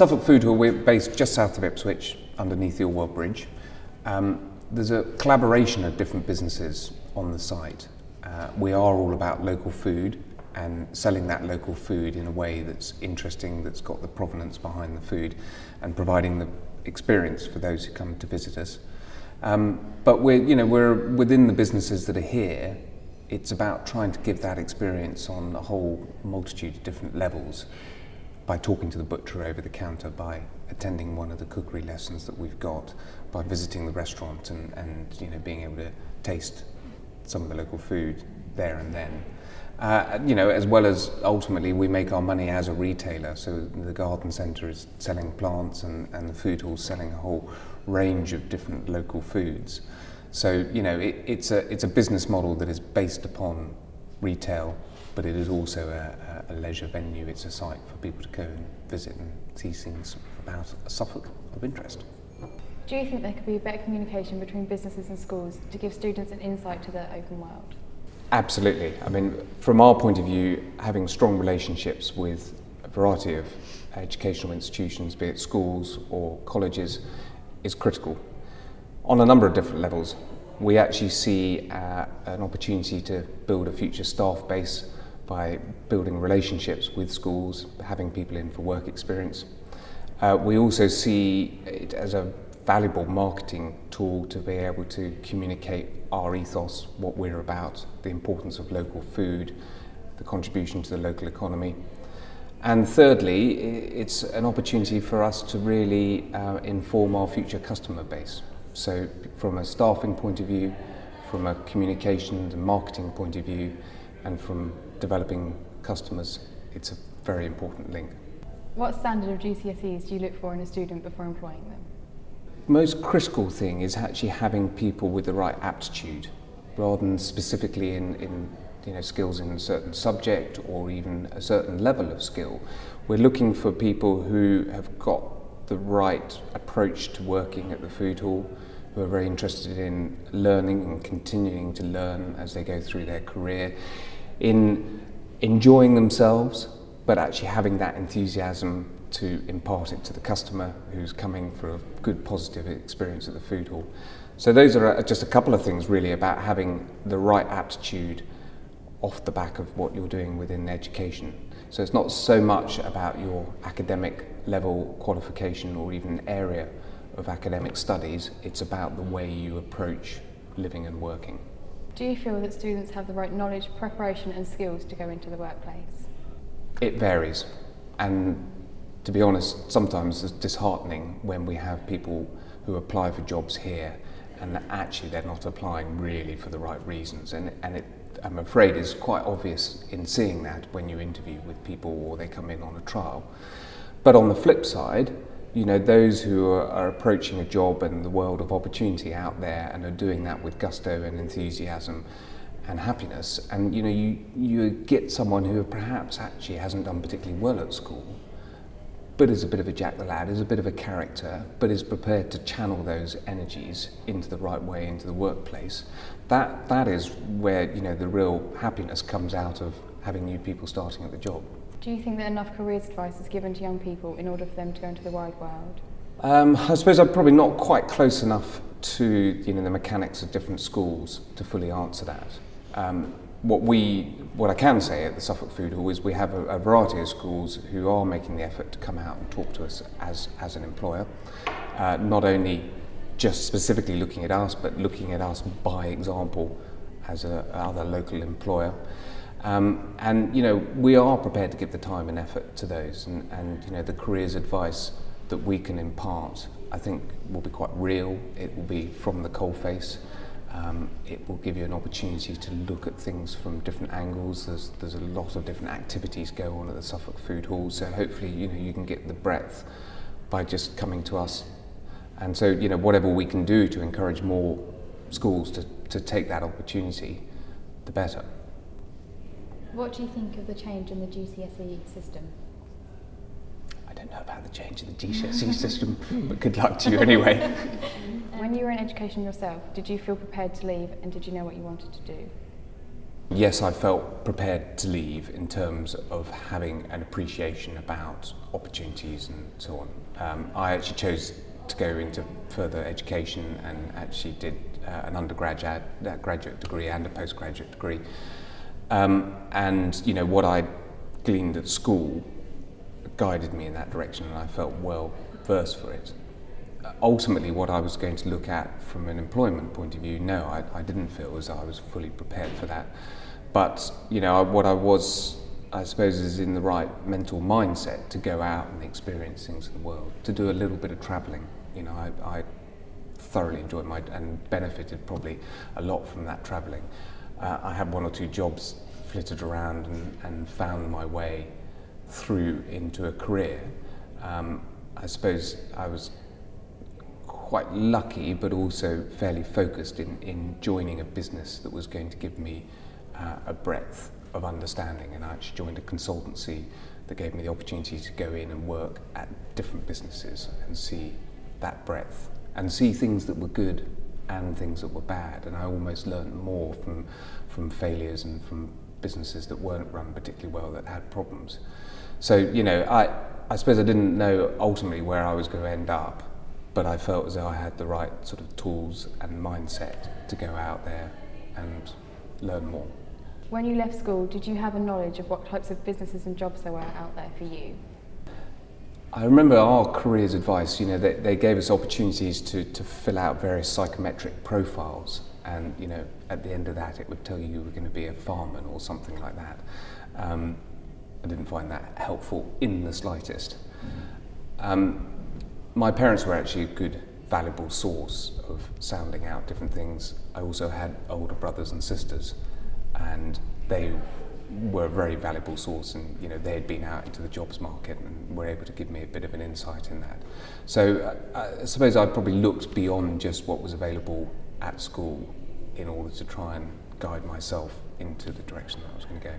Suffolk Food Hall, we're based just south of Ipswich, underneath the Orwell Bridge. There's a collaboration of different businesses on the site. We are all about local food and selling that local food in a way that's interesting, that's got the provenance behind the food, and providing the experience for those who come to visit us. But we're within the businesses that are here. It's about trying to give that experience on a whole multitude of different levels, by talking to the butcher over the counter, by attending one of the cookery lessons that we've got, by visiting the restaurant and being able to taste some of the local food there and then. As well as ultimately we make our money as a retailer. So the garden centre is selling plants and the food hall selling a whole range of different local foods. So it's a business model that is based upon retail, but it is also a leisure venue. It's a site for people to go and visit and see things about Suffolk of interest. Do you think there could be better communication between businesses and schools to give students an insight to the open world? Absolutely. I mean, from our point of view, having strong relationships with a variety of educational institutions, be it schools or colleges, is critical. On a number of different levels. We actually see an opportunity to build a future staff base by building relationships with schools, having people in for work experience. We also see it as a valuable marketing tool to be able to communicate our ethos, what we're about, the importance of local food, the contribution to the local economy. And thirdly, it's an opportunity for us to really inform our future customer base. So from a staffing point of view, from a communications and marketing point of view, and from developing customers, it's a very important link. What standard of GCSEs do you look for in a student before employing them? The most critical thing is actually having people with the right aptitude, rather than specifically in skills in a certain subject or even a certain level of skill. We're looking for people who have got the right approach to working at the food hall, who are very interested in learning and continuing to learn as they go through their career, in enjoying themselves, but actually having that enthusiasm to impart it to the customer who's coming for a good positive experience at the food hall. So those are just a couple of things really about having the right aptitude off the back of what you're doing within education. So it's not so much about your academic level qualification or even area of academic studies, it's about the way you approach living and working. Do you feel that students have the right knowledge, preparation and skills to go into the workplace? It varies, and to be honest, sometimes it's disheartening when we have people who apply for jobs here and actually they're not applying really for the right reasons, and it, I'm afraid, is quite obvious in seeing that when you interview with people or they come in on a trial. But on the flip side, those who are approaching a job and the world of opportunity out there and are doing that with gusto and enthusiasm and happiness, and you get someone who perhaps actually hasn't done particularly well at school, but is a bit of a jack the lad, is a bit of a character, but is prepared to channel those energies into the right way into the workplace. That is where the real happiness comes out of having new people starting at the job. Do you think that enough careers advice is given to young people in order for them to go into the wide world? I suppose I'm probably not quite close enough to the mechanics of different schools to fully answer that. What I can say at the Suffolk Food Hall is we have a variety of schools who are making the effort to come out and talk to us as an employer, not only just specifically looking at us, but looking at us by example as other local employer. And we are prepared to give the time and effort to those, and the careers advice that we can impart, I think, will be quite real. It will be from the coalface. It will give you an opportunity to look at things from different angles. There's a lot of different activities go on at the Suffolk Food Hall, so hopefully you can get the breadth by just coming to us. And so whatever we can do to encourage more schools to take that opportunity, the better. What do you think of the change in the GCSE system? I don't know about the change in the GCSE system, but good luck to you anyway. When you were in education yourself, did you feel prepared to leave and did you know what you wanted to do? Yes, I felt prepared to leave in terms of having an appreciation about opportunities and so on. I actually chose to go into further education and actually did an undergraduate graduate degree and a postgraduate degree. And you know, what I gleaned at school guided me in that direction, and I felt well versed for it. Ultimately, what I was going to look at from an employment point of view, no, I didn't feel as I was fully prepared for that. But you know, what I was, I suppose, is in the right mental mindset to go out and experience things in the world, to do a little bit of travelling. You know, I thoroughly enjoyed and benefited probably a lot from that travelling. I had 1 or 2 jobs, flitted around and found my way through into a career. I suppose I was quite lucky, but also fairly focused in joining a business that was going to give me a breadth of understanding, and I actually joined a consultancy that gave me the opportunity to go in and work at different businesses and see that breadth and see things that were good and things that were bad, and I almost learned more from failures and from businesses that weren't run particularly well, that had problems. So you know, I suppose I didn't know ultimately where I was going to end up, but I felt as though I had the right sort of tools and mindset to go out there and learn more. When you left school, did you have a knowledge of what types of businesses and jobs there were out there for you? I remember our careers advice, you know, they gave us opportunities to fill out various psychometric profiles, and you know, at the end of that it would tell you were going to be a fireman or something like that. I didn't find that helpful in the slightest. My parents were actually a good, valuable source of sounding out different things. I also had older brothers and sisters, and they were a very valuable source, and you know, they had been out into the jobs market and were able to give me a bit of an insight in that. So I suppose I probably looked beyond just what was available at school in order to try and guide myself into the direction that I was going to go.